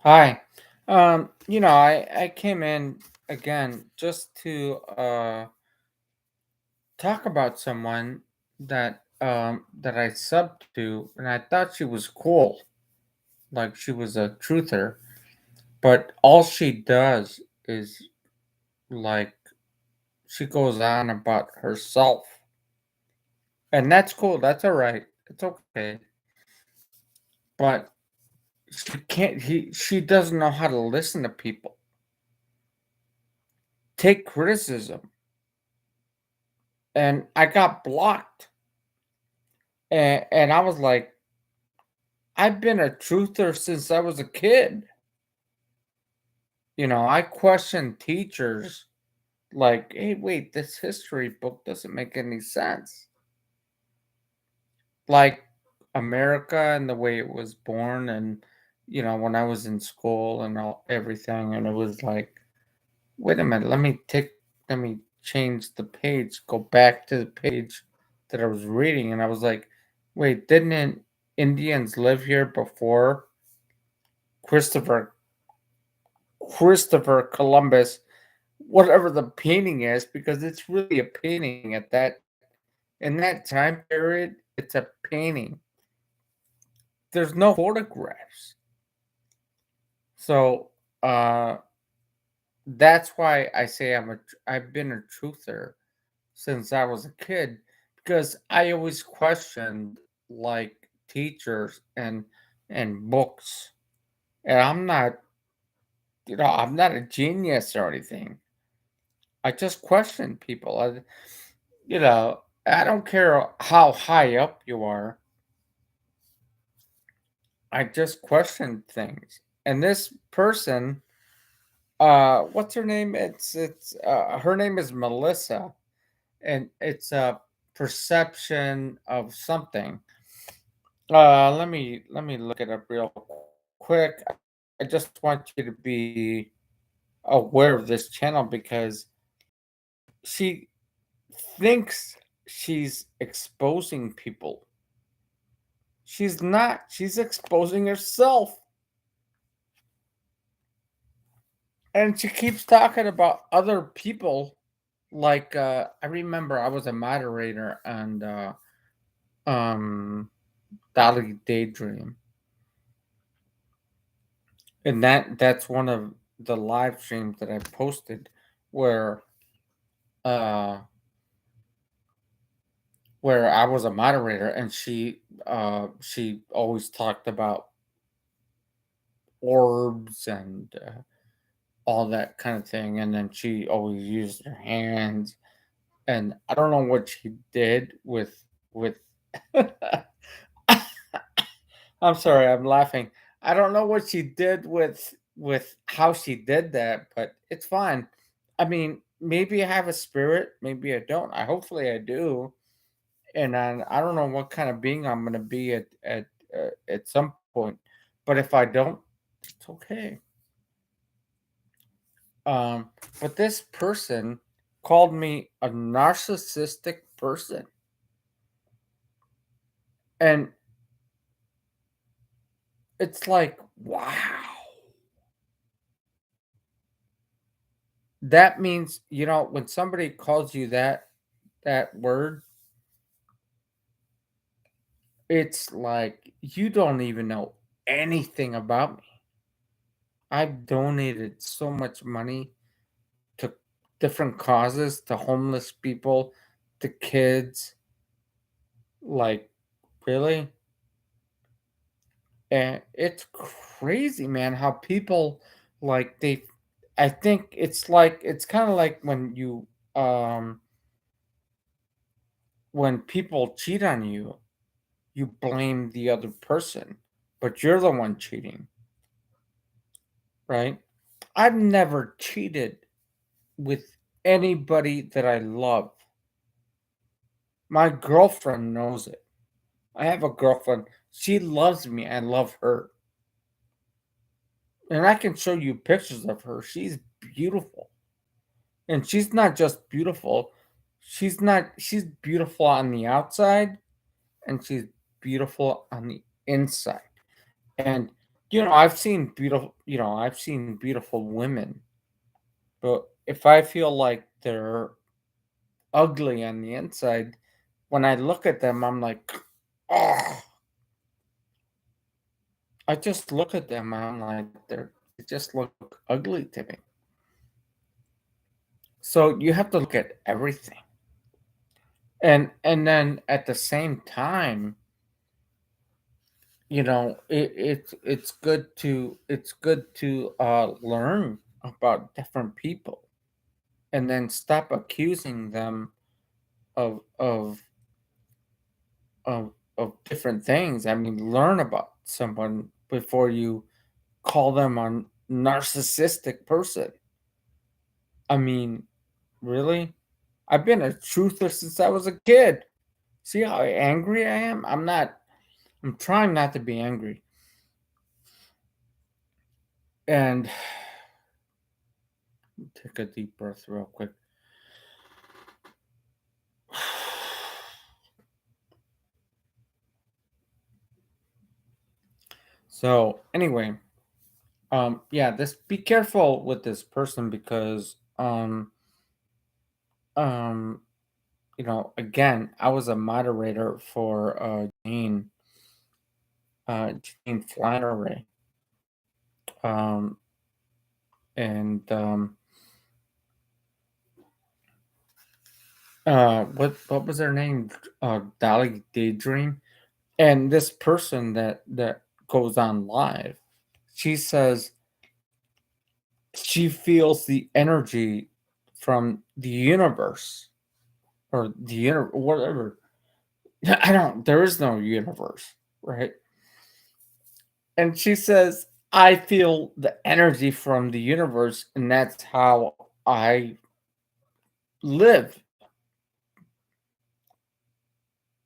Hi. I came in again just to talk about someone that I subbed to, and I thought she was cool, like she was a truther, but all she does is like she goes on about herself. And that's cool, that's all right. It's okay. But she doesn't know how to listen to people. Take criticism. And I got blocked. And I was like, I've been a truther since I was a kid. I question teachers like, hey, wait, this history book doesn't make any sense. Like America and the way it was born, and when I was in school and all everything, and it was like, wait a minute, let me change the page, go back to the page that I was reading, and I was like, wait, didn't Indians live here before Christopher Christopher Columbus, whatever the painting is, because it's really a painting at that in that time period, it's a painting. There's no photographs. So that's why I say I've been a truther since I was a kid because I always questioned like teachers and books. And I'm not a genius or anything. I just question people. I don't care how high up you are. I just question things. And this person, what's her name? It's her name is Melissa, and it's a perception of something. Let me look it up real quick. I just want you to be aware of this channel because she thinks she's exposing people. She's not. She's exposing herself. And she keeps talking about other people. Like I remember I was a moderator on um Dolly Daydream. And that's one of the live streams that I posted where uh where I was a moderator and she always talked about orbs and all that kind of thing, and then she always used her hands, and I don't know what she did with I'm sorry, I'm laughing. I don't know what she did with how she did that, but it's fine. I mean, maybe I have a spirit, maybe I don't. Hopefully I do, and I don't know what kind of being I'm gonna be at some point. But if I don't, it's okay. Um, but this person called me a narcissistic person. And it's like, wow. That means, when somebody calls you that word, it's like you don't even know anything about me. I've donated so much money to different causes, to homeless people, to kids. Like, really? And it's crazy, man, how people like they I think it's kind of like um when people cheat on you, you blame the other person, but you're the one cheating, right? I've never cheated with anybody that I love. My girlfriend knows it. I have a girlfriend. She loves me. I love her. And I can show you pictures of her. She's beautiful. And she's not just beautiful. She's beautiful on the outside and she's beautiful on the inside. And I've seen beautiful women, but if I feel like they're ugly on the inside, when I look at them, I'm like, oh, I just look at them and I'm like, they just look ugly to me. So you have to look at everything. And then at the same time, it's good to learn about different people and then stop accusing them of of of different things. I mean, learn about someone before you call them a narcissistic person. I mean, really? I've been a truther since I was a kid. See how angry I am? I'm trying not to be angry. And take a deep breath real quick. So, anyway, yeah, this be careful with this person because um again, I was a moderator for Jane Flannery. Um and what was her name? Dolly Daydream. And this person that goes on live, she says she feels the energy from the universe or whatever. I don't. There is no universe, right? And she says, "I feel the energy from the universe, and that's how I live."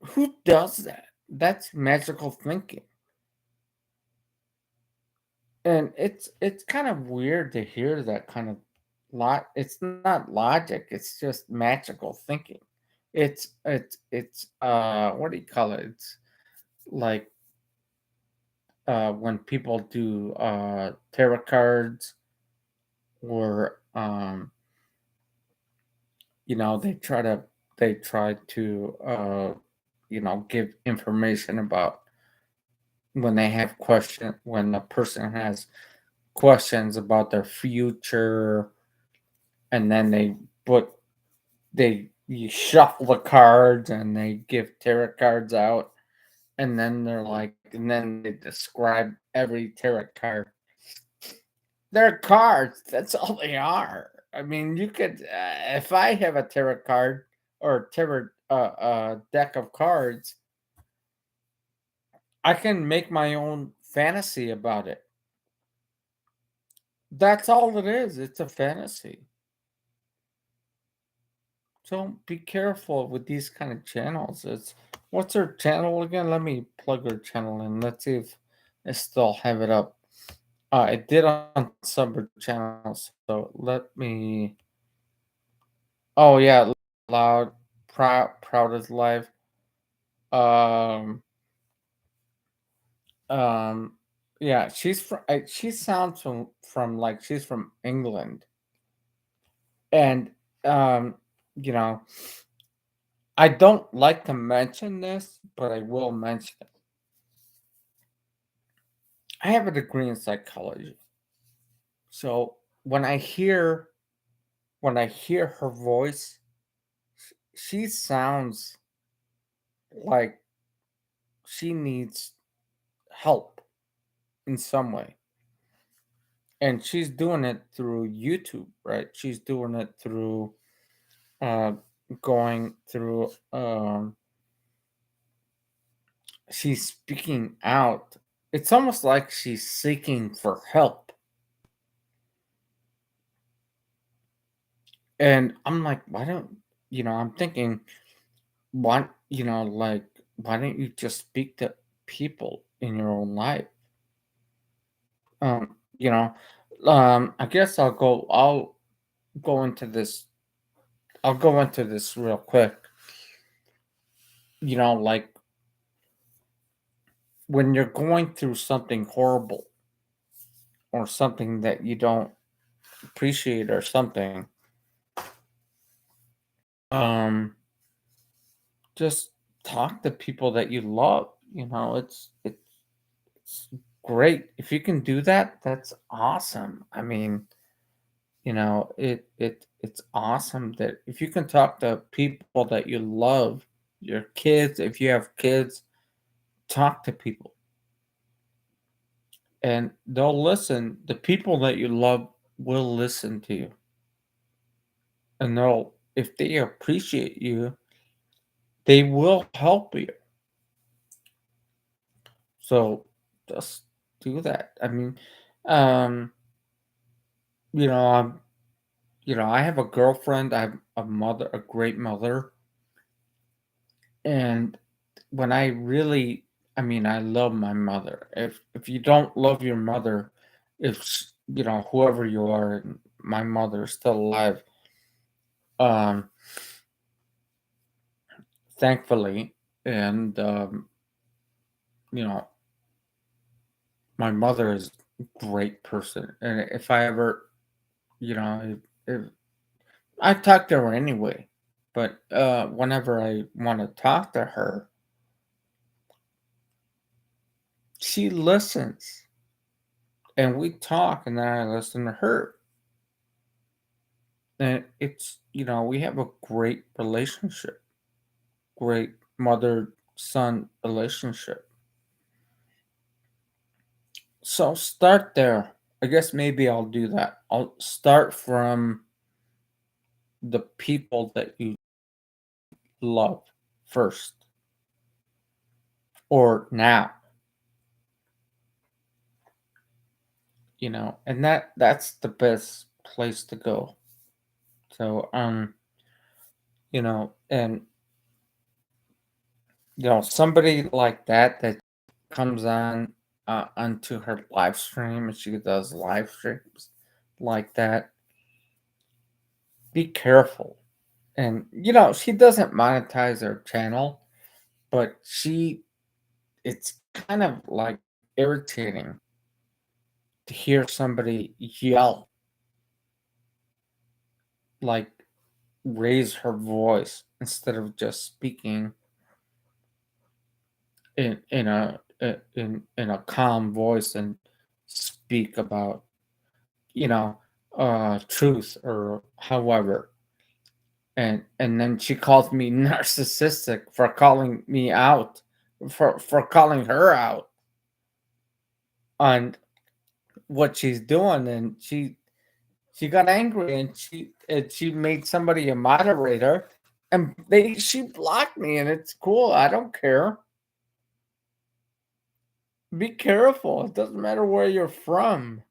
Who does that? That's magical thinking. And it's kind of weird to hear that kind of lot. It's not logic, it's just magical thinking. It's what do you call it? It's like when people do tarot cards or they try to give information about when a person has questions about their future, and then put they you shuffle the cards and they give tarot cards out, and then they describe every tarot card. They're cards. That's all they are. I mean, you could if I have a tarot card or tarot deck of cards, I can make my own fantasy about it. That's all it is. It's a fantasy. So be careful with these kind of channels. It's What's her channel again? Let me plug her channel in. Let's see if I still have it up. I did on some of her channels. So let me. Oh yeah, loud, proud is live. Um, um, yeah, she sounds from like she's from England, and um, you know, I don't like to mention this, but I will mention it. I have a degree in psychology. So when I hear her voice, she sounds like she needs help in some way. And she's doing it through YouTube, right? She's doing it through uh going through she's speaking out. It's almost like she's seeking for help. And I'm like, why don't I'm thinking, why don't you just speak to people in your own life? Um, you know, I guess go into this. I'll go into this real quick. Like when you're going through something horrible. or something that you don't appreciate or something, um, just talk to people that you love. It's great if you can do that. That's awesome. I mean, it's awesome that if you can talk to people that you love, your kids, if you have kids, talk to people and they'll listen. The people that you love will listen to you, and they'll, if they appreciate you, they will help you. So just do that. I mean, um, you know, I'm, I have a girlfriend. I have a mother, a great mother, and when I really, I mean, I love my mother. If you don't love your mother, if whoever you are, and my mother is still alive. Um, Thankfully, and you know, my mother is a great person, and if I ever, if I talk to her anyway, but whenever I want to talk to her, she listens, and we talk, and then I listen to her. And it's, we have a great relationship, great mother son relationship. So start there. I guess maybe I'll do that. I'll start from the people that you love first or now, and that's the best place to go. So, and somebody like that comes on onto her live stream and she does live streams like that. Be careful. And she doesn't monetize her channel, but it's kind of like irritating to hear somebody yell, like raise her voice instead of just speaking in a calm voice and speak about you know truth or however. And then she calls me narcissistic for calling me out, for calling her out on what she's doing. And she got angry, and she made somebody a moderator, and she blocked me, and it's cool. I don't care. Be careful. It doesn't matter where you're from.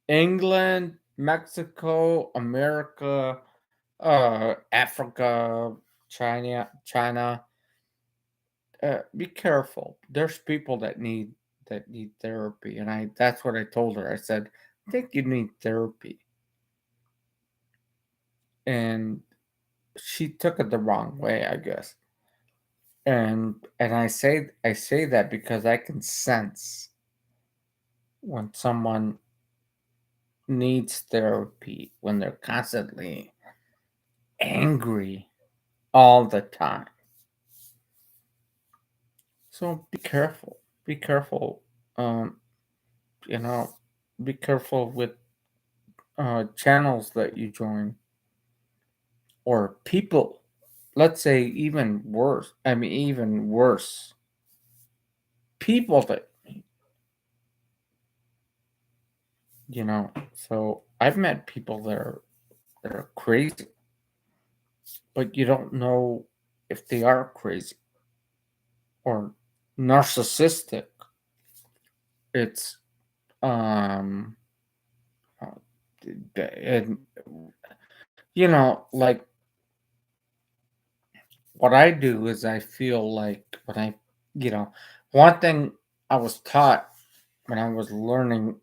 England, Mexico, America, Africa, China. Be careful. There's people that need therapy, and that's what I told her. I said, I think you need therapy, and she took it the wrong way, I guess. And I say that because I can sense when someone needs therapy, when they're constantly angry all the time. So be careful. Be careful. Um, you know, be careful with channels that you join or people. Let's say even worse. I mean, even worse. People that you know. So I've met people that are crazy, but you don't know if they are crazy or narcissistic. It's um, uh, and like what I do is I feel like when you know, one thing I was taught when I was learning,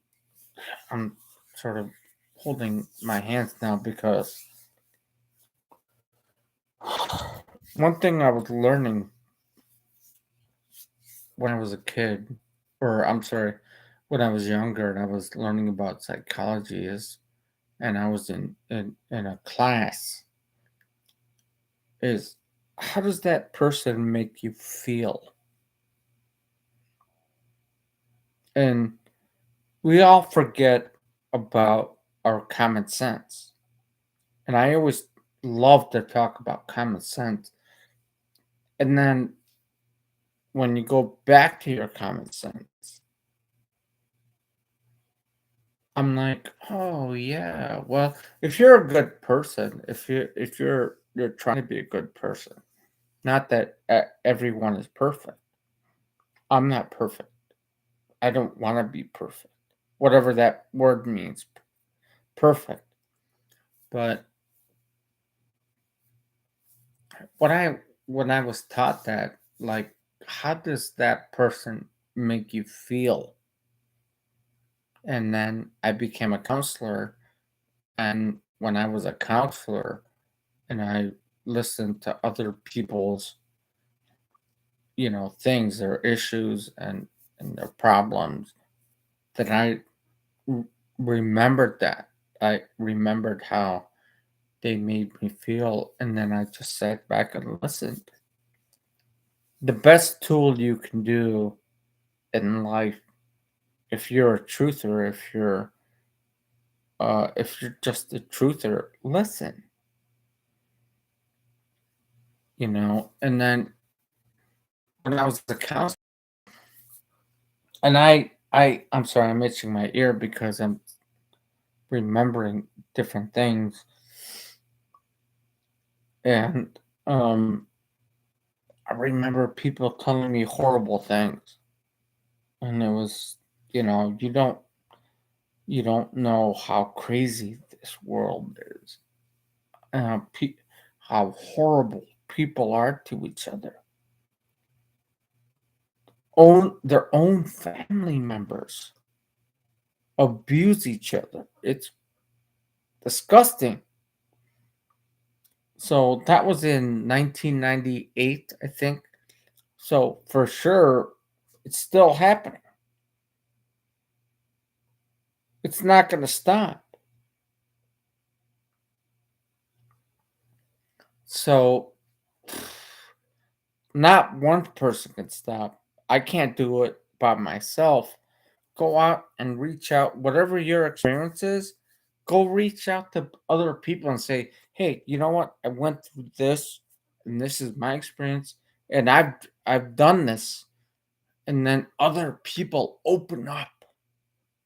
I'm sort of holding my hands now because one thing I was learning when I was a kid, or I'm sorry, when I was younger and I was learning about psychology is, and I was in a class, is how does that person make you feel? And we all forget about our common sense. And I always love to talk about common sense. And then when you go back to your common sense, I'm like, oh yeah, well, if you're a good person, if you're trying to be a good person, not that everyone is perfect. I'm not perfect. I don't want to be perfect. Whatever that word means, perfect. But when I was taught that, like, how does that person make you feel? And then I became a counselor, and when I was a counselor and I listened to other people's, things, their issues and their problems, that r- remembered that. I remembered how they made me feel, and then I just sat back and listened. The best tool you can do in life, if you're a truther, if you're just a truther, listen, and then when I was a counselor, and I'm sorry, I'm itching my ear because I'm remembering different things, and um I remember people telling me horrible things, and it was, you don't know how crazy this world is, and how horrible people are to each other, own their own family members abuse each other. It's disgusting. So that was in 1998, I think. So for sure, it's still happening. It's not going to stop. So not one person can stop. I can't do it by myself. Go out and reach out. Whatever your experience is, go reach out to other people and say, "Hey, you know what? I went through this, and this is my experience, and I've done this." And then other people open up,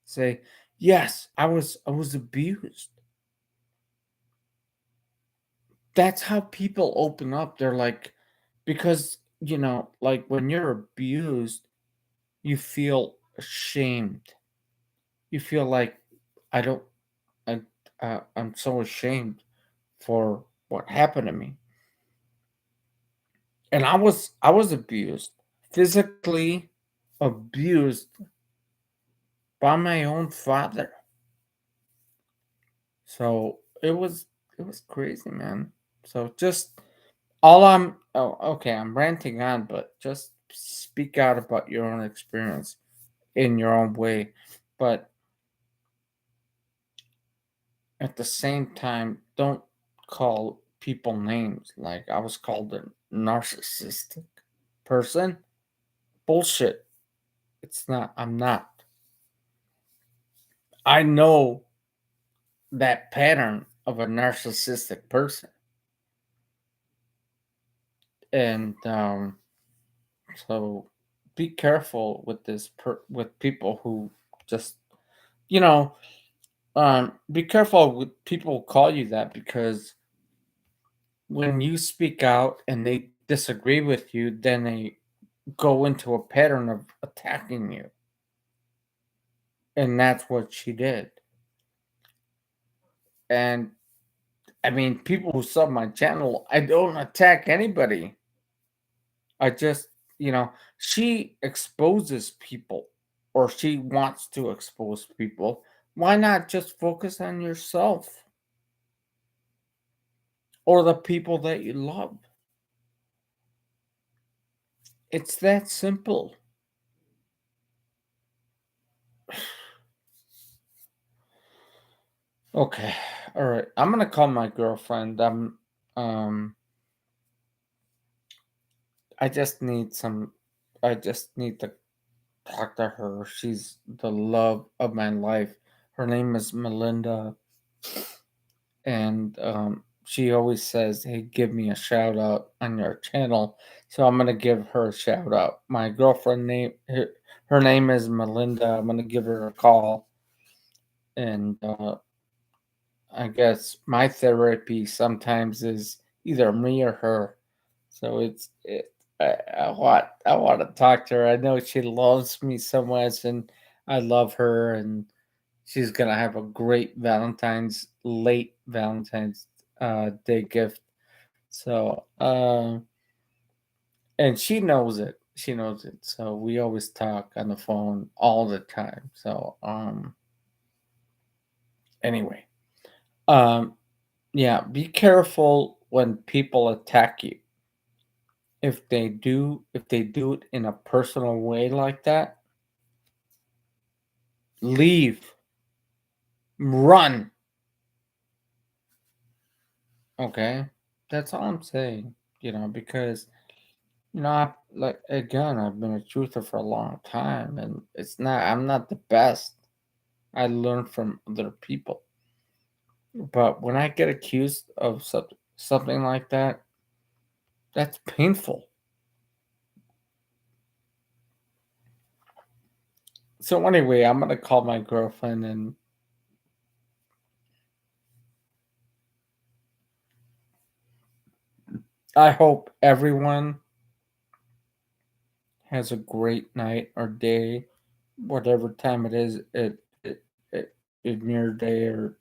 say, "Yes, I was abused." That's how people open up. They're like, because like when you're abused, you feel ashamed. You feel like I don't I I'm so ashamed for what happened to me. And I was abused, physically abused by my own father. So it was crazy, man. So just all I'm oh okay, I'm ranting on, but just speak out about your own experience in your own way. But at the same time, don't call people names. Like I was called a narcissistic person. Bullshit. It's not. I'm not. I know that pattern of a narcissistic person, and so be careful with with people who just you know be careful with people who call you that, because when you speak out and they disagree with you, then they go into a pattern of attacking you. And that's what she did. And I mean, people who sub my channel, I don't attack anybody. I just, she exposes people, or she wants to expose people. Why not just focus on yourself or the people that you love? It's that simple. Okay. All right. I'm gonna call my girlfriend. Um I just need some I just need to talk to her. She's the love of my life. Her name is Melinda, and she always says, "Hey, give me a shout out on your channel." So I'm gonna give her a shout out. My girlfriend her name is Melinda. I'm gonna give her a call, and I guess my therapy sometimes is either me or her. So I want to talk to her. I know she loves me so much, and I love her, and she's gonna have a great late Valentine's Day gift. So and she knows it. She knows it. So we always talk on the phone all the time. So anyway, um yeah, be careful when people attack you. If they do it in a personal way like that, leave, run. Okay, that's all I'm saying. Because like again, I've been a truther for a long time, and I'm not the best. I learn from other people, but when I get accused of something like that, that's painful. So anyway, I'm gonna call my girlfriend, and I hope everyone has a great night or day, whatever time it is it in your day or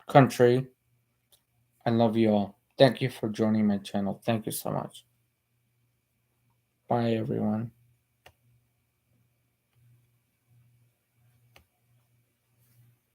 country. I love you all. Thank you for joining my channel. Thank you so much. Bye, everyone.